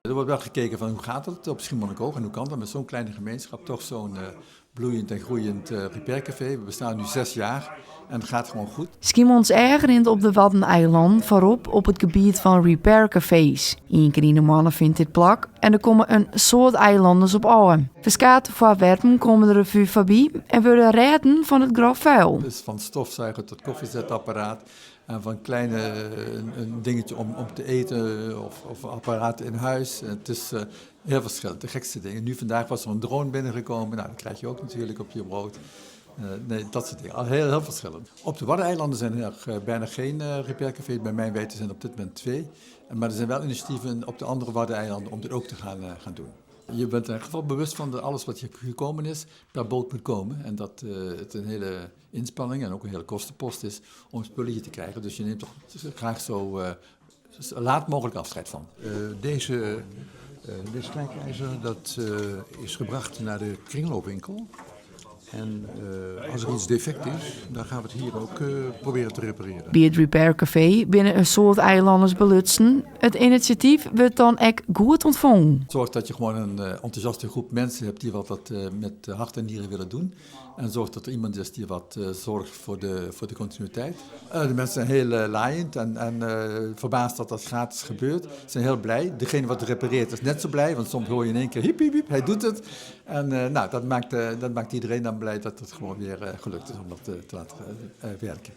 Er wordt wel gekeken van hoe gaat het op Schiermonnikoog en hoe kan dat met zo'n kleine gemeenschap toch zo'n bloeiend en groeiend repaircafé. We bestaan nu 6 jaar en het gaat gewoon goed. Schiermonnikoog rint op de Waddeneiland voorop op het gebied van repaircafés. Eén keer in de mannen vindt dit plak en er komen een soort eilanders op aan. Verskaat voor werpen komen de revue voorbij en worden redden van het grof vuil. Dus van stofzuiger tot koffiezetapparaat en van kleine een dingetje om te eten of apparaten in huis. Het is heel verschillend, de gekste dingen. Nu vandaag was er een drone binnengekomen, nou dat krijg je ook natuurlijk op je brood. Nee, dat soort dingen. Al heel verschillend. Op de Waddeneilanden zijn er bijna geen repaircafés. Bij mijn weten zijn er op dit moment 2. Maar er zijn wel initiatieven op de andere Waddeneilanden om dit ook te gaan doen. Je bent in ieder geval bewust van alles wat je gekomen is, per boot moet komen. En dat het een hele inspanning en ook een hele kostenpost is om spullen hier te krijgen. Dus je neemt toch graag zo laat mogelijk afscheid van. Deze strijkijzer dat is gebracht naar de kringloopwinkel. En als er iets defect is, dan gaan we het hier ook proberen te repareren. Bij het repaircafé binnen een soort eilanders belutsen. Het initiatief wordt dan ook goed ontvangen. Zorg dat je gewoon een enthousiaste groep mensen hebt die wat met hart en nieren willen doen. En zorg dat er iemand is die wat zorgt voor de continuïteit. De mensen zijn heel laaiend en verbaasd dat dat gratis gebeurt. Ze zijn heel blij. Degene wat repareert is net zo blij, want soms hoor je in één keer hiep, hiep, hiep, hij doet het. En dat maakt iedereen dan blij dat het gewoon weer gelukt is om dat te laten werken.